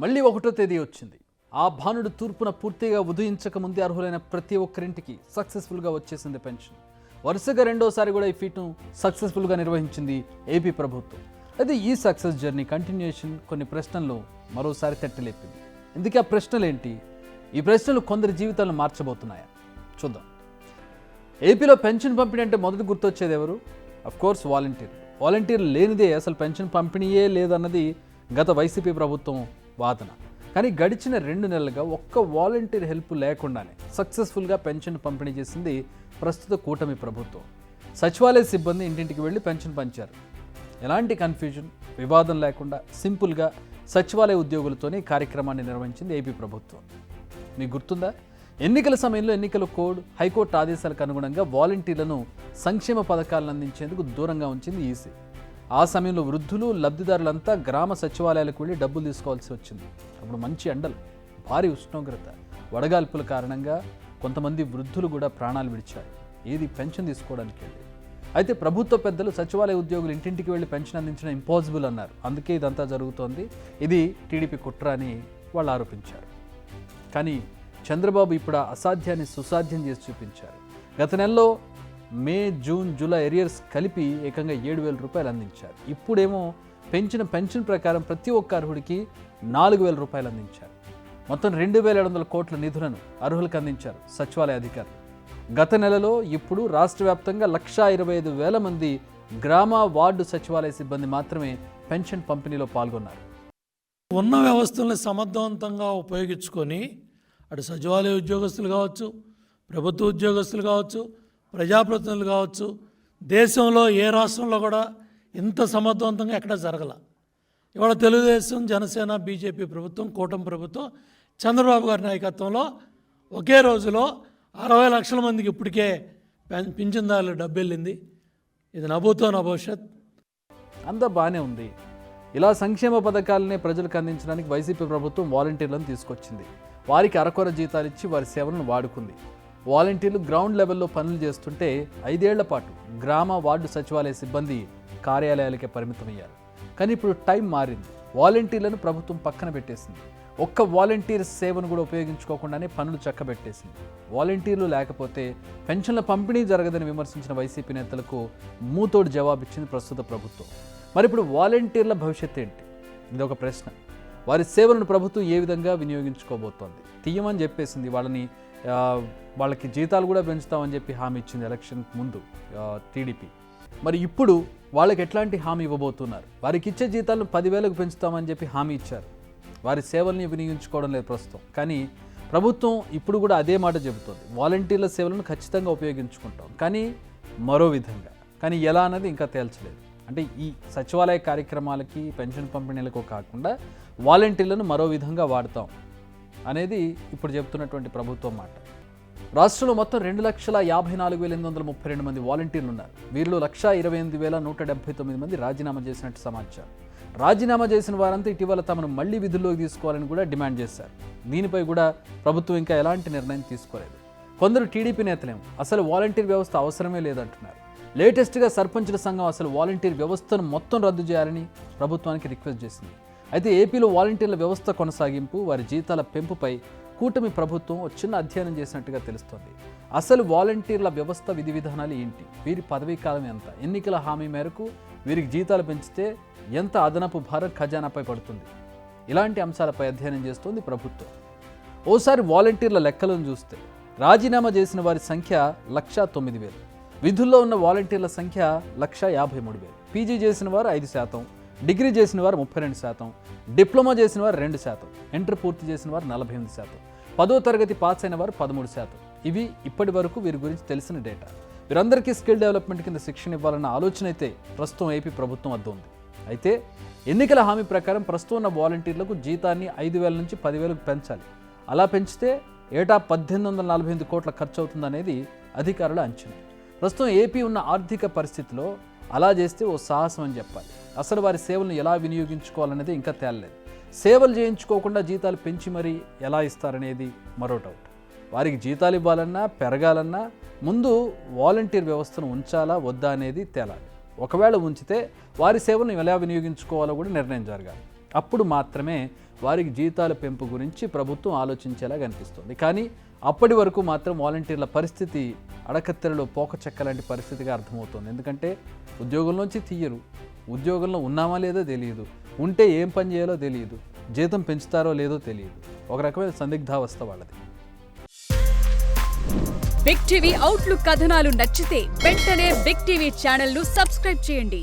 మళ్ళీ 1వ తేదీ వచ్చింది. ఆ భానుడు తూర్పున పూర్తిగా ఉదయించక ముందే అర్హులైన ప్రతి ఒక్కరింటికి సక్సెస్ఫుల్గా వచ్చేసింది పెన్షన్. వరుసగా రెండోసారి కూడా ఈ ఫీట్ను సక్సెస్ఫుల్గా నిర్వహించింది ఏపీ ప్రభుత్వం. అయితే ఈ సక్సెస్ జర్నీ కంటిన్యూషన్ కొన్ని ప్రశ్నలు మరోసారి తట్టలేపింది. ఎందుకు ఆ ప్రశ్నలు ఏంటి? ఈ ప్రశ్నలు కొందరి జీవితాలను మార్చబోతున్నాయా? చూద్దాం. ఏపీలో పెన్షన్ పంపిణీ అంటే మొదటి గుర్తొచ్చేది ఎవరు? అఫ్కోర్స్ వాలంటీర్లు. వాలంటీర్లు లేనిదే అసలు పెన్షన్ పంపిణీయే లేదన్నది గత వైసీపీ ప్రభుత్వం వాదన. కానీ గడిచిన 2 నెలలుగా ఒక్క వాలంటీర్ హెల్ప్ లేకుండానే సక్సెస్ఫుల్గా పెన్షన్ పంపిణీ చేసింది ప్రస్తుత కూటమి ప్రభుత్వం. సచివాలయ సిబ్బంది ఇంటింటికి వెళ్ళి పెన్షన్ పంచారు. ఎలాంటి కన్ఫ్యూజన్, వివాదం లేకుండా సింపుల్గా సచివాలయ ఉద్యోగులతోనే కార్యక్రమాన్ని నిర్వహించింది ఏపీ ప్రభుత్వం. మీకు గుర్తుందా? ఎన్నికల సమయంలో ఎన్నికల కోడ్, హైకోర్టు ఆదేశాలకు అనుగుణంగా వాలంటీర్లను సంక్షేమ పథకాలను అందించేందుకు దూరంగా ఉంచింది ఈసీ. ఆ సమయంలో వృద్ధులు, లబ్ధిదారులంతా గ్రామ సచివాలయాలకు వెళ్ళి డబ్బులు తీసుకోవాల్సి వచ్చింది. అప్పుడు మంచి ఎండలు, భారీ ఉష్ణోగ్రత, వడగాల్పుల కారణంగా కొంతమంది వృద్ధులు కూడా ప్రాణాలు విడిచారు. ఏది పెన్షన్ తీసుకోవడానికి వెళ్ళి. అయితే ప్రభుత్వ పెద్దలు సచివాలయ ఉద్యోగులు ఇంటింటికి వెళ్ళి పెన్షన్ అందించడం ఇంపాసిబుల్ అన్నారు. అందుకే ఇదంతా జరుగుతోంది, ఇది టీడీపీ కుట్ర అని వాళ్ళు ఆరోపించారు. కానీ చంద్రబాబు ఇప్పుడు ఆ అసాధ్యాన్ని సుసాధ్యం చేసి చూపించారు. గత నెలలో మే, జూన్, జూలై ఎరియర్స్ కలిపి ఏకంగా 7,000 రూపాయలు అందించారు. ఇప్పుడేమో పెంచిన పెన్షన్ ప్రకారం ప్రతి ఒక్క అర్హుడికి 4,000 రూపాయలు అందించారు. మొత్తం 2,700 కోట్ల నిధులను అర్హులకు అందించారు సచివాలయ అధికారులు. గత నెలలో ఇప్పుడు రాష్ట్ర వ్యాప్తంగా 1,25,000 మంది గ్రామ, వార్డు సచివాలయ సిబ్బంది మాత్రమే పెన్షన్ పంపిణీలో పాల్గొన్నారు. ఉన్న వ్యవస్థల్ని సమర్థవంతంగా ఉపయోగించుకొని అటు సచివాలయ ఉద్యోగస్తులు కావచ్చు, ప్రభుత్వ ఉద్యోగస్తులు కావచ్చు, ప్రజాప్రతినిధులు కావచ్చు, దేశంలో ఏ రాష్ట్రంలో కూడా ఇంత సమర్థవంతంగా ఎక్కడ జరగల. ఇవాళ తెలుగుదేశం, జనసేన, బీజేపీ ప్రభుత్వం, కూటమి ప్రభుత్వం చంద్రబాబు గారి నాయకత్వంలో ఒకే రోజులో 60 లక్షల మందికి ఇప్పటికే పింఛన్దారులు డబ్బు వెళ్ళింది. ఇది నభూతో నభవిష్యత్. అంతా బాగానే ఉంది. ఇలా సంక్షేమ పథకాలనే ప్రజలకు అందించడానికి వైసీపీ ప్రభుత్వం వాలంటీర్లను తీసుకొచ్చింది. వారికి అరకొర జీతాలు ఇచ్చి వారి సేవలను వాడుకుంది. వాలంటీర్లు గ్రౌండ్ లెవెల్లో పనులు చేస్తుంటే 5 ఏళ్ల పాటు గ్రామ, వార్డు సచివాలయ సిబ్బంది కార్యాలయాలకే పరిమితమయ్యారు. కానీ ఇప్పుడు టైం మారింది. వాలంటీర్లను ప్రభుత్వం పక్కన పెట్టేసింది. ఒక్క వాలంటీర్ సేవను కూడా ఉపయోగించుకోకుండానే పనులు చక్కబెట్టేసింది. వాలంటీర్లు లేకపోతే పెన్షన్ల పంపిణీ జరగదని విమర్శించిన వైసీపీ నేతలకు మూతోడు జవాబిచ్చింది ప్రస్తుత ప్రభుత్వం. మరి ఇప్పుడు వాలంటీర్ల భవిష్యత్తు ఏంటి? ఇది ఒక ప్రశ్న. వారి సేవలను ప్రభుత్వం ఏ విధంగా వినియోగించుకోబోతోంది? తీయమని చెప్పేసింది. వాళ్ళకి జీతాలు కూడా పెంచుతామని చెప్పి హామీ ఇచ్చింది ఎలక్షన్ ముందు టీడీపీ. మరి ఇప్పుడు వాళ్ళకి ఎట్లాంటి హామీ ఇవ్వబోతున్నారు? వారికి ఇచ్చే జీతాలను 10,000కు పెంచుతామని చెప్పి హామీ ఇచ్చారు. వారి సేవల్ని వినియోగించుకోవడం లేదు ప్రస్తుతం. కానీ ప్రభుత్వం ఇప్పుడు కూడా అదే మాట చెబుతోంది. వాలంటీర్ల సేవలను ఖచ్చితంగా ఉపయోగించుకుంటాం, కానీ మరో విధంగా. కానీ ఎలా అన్నది ఇంకా తేల్చలేదు. అంటే ఈ సచివాలయ కార్యక్రమాలకి, పెన్షన్ పంపిణీలకు కాకుండా వాలంటీర్లను మరో విధంగా వాడతాం అనేది ఇప్పుడు చెబుతున్నటువంటి ప్రభుత్వం మాట. రాష్ట్రంలో మొత్తం 2,54,832 మంది వాలంటీర్లు ఉన్నారు. వీరిలో 1,28,179 మంది రాజీనామా చేసినట్టు సమాచారం. రాజీనామా చేసిన వారంతా ఇటీవల తమను మళ్లీ విధుల్లోకి తీసుకోవాలని కూడా డిమాండ్ చేశారు. దీనిపై కూడా ప్రభుత్వం ఇంకా ఎలాంటి నిర్ణయం తీసుకోలేదు. కొందరు టీడీపీ నేతలేమో అసలు వాలంటీర్ వ్యవస్థ అవసరమే లేదంటున్నారు. లేటెస్ట్గా సర్పంచుల సంఘం అసలు వాలంటీర్ వ్యవస్థను మొత్తం రద్దు చేయాలని ప్రభుత్వానికి రిక్వెస్ట్ చేసింది. అయితే ఏపీలో వాలంటీర్ల వ్యవస్థ కొనసాగింపు, వారి జీతాల పెంపుపై కూటమి ప్రభుత్వం చిన్న అధ్యయనం చేసినట్టుగా తెలుస్తోంది. అసలు వాలంటీర్ల వ్యవస్థ విధి విధానాలు ఏంటి? వీరి పదవీ కాలం ఎంత? ఎన్నికల హామీ మేరకు వీరికి జీతాలు పెంచితే ఎంత అదనపు భారం ఖజానాపై పడుతుంది? ఇలాంటి అంశాలపై అధ్యయనం చేస్తోంది ప్రభుత్వం. ఓసారి వాలంటీర్ల లెక్కలను చూస్తే రాజీనామా చేసిన వారి సంఖ్య 1,09,000. విధుల్లో ఉన్న వాలంటీర్ల సంఖ్య 1,53,000. పీజీ చేసిన వారు 5%, డిగ్రీ చేసిన వారు 32%, డిప్లొమా చేసిన వారు 2%, ఇంటర్ పూర్తి చేసిన వారు 48%, 10వ తరగతి పాస్ అయిన వారు 13%. ఇవి ఇప్పటి వరకు వీరి గురించి తెలిసిన డేటా. వీరందరికీ స్కిల్ డెవలప్మెంట్ కింద శిక్షణ ఇవ్వాలన్న ఆలోచన అయితే ప్రస్తుతం ఏపీ ప్రభుత్వం వద్ద ఉంది. అయితే ఎన్నికల హామీ ప్రకారం ప్రస్తుతం ఉన్న వాలంటీర్లకు జీతాన్ని 5,000 నుంచి 10,000కు పెంచాలి. అలా పెంచితే ఏటా 1,848 కోట్ల ఖర్చు అవుతుందనేది అధికారుల అంచనా. ప్రస్తుతం ఏపీ ఉన్న ఆర్థిక పరిస్థితిలో అలా చేస్తే ఓ సాహసం అని చెప్పాలి. అసలు వారి సేవలను ఎలా వినియోగించుకోవాలనేది ఇంకా తేలలేదు. సేవలు చేయించుకోకుండా జీతాలు పెంచి మరీ ఎలా ఇస్తారనేది మరో డౌట్. వారికి జీతాలు ఇవ్వాలన్నా, పెరగాలన్నా ముందు వాలంటీర్ వ్యవస్థను ఉంచాలా వద్దా అనేది తేలాలి. ఒకవేళ ఉంచితే వారి సేవలను ఎలా వినియోగించుకోవాలో కూడా నిర్ణయం జరగాలి. అప్పుడు మాత్రమే వారికి జీతాల పెంపు గురించి ప్రభుత్వం ఆలోచించేలా కనిపిస్తుంది. కానీ అప్పటి వరకు మాత్రం వాలంటీర్ల పరిస్థితి అడకత్తెరలో పోకచెక్క లాంటి పరిస్థితిగా అర్థమవుతుంది. ఎందుకంటే ఉద్యోగంలోంచి తీయరు, ఉద్యోగంలో ఉన్నామా లేదో తెలియదు, ఉంటే ఏం పని చేయాలో తెలియదు, జీతం పెంచుతారో లేదో తెలియదు. ఒక రకమైన సందిగ్ధావస్థ వాళ్ళది. బిగ్ టీవీ అవుట్లుక్ కథనాలు నచ్చితే వెంటనే బిగ్ టీవీ ఛానల్ ను సబ్స్క్రైబ్ చేయండి.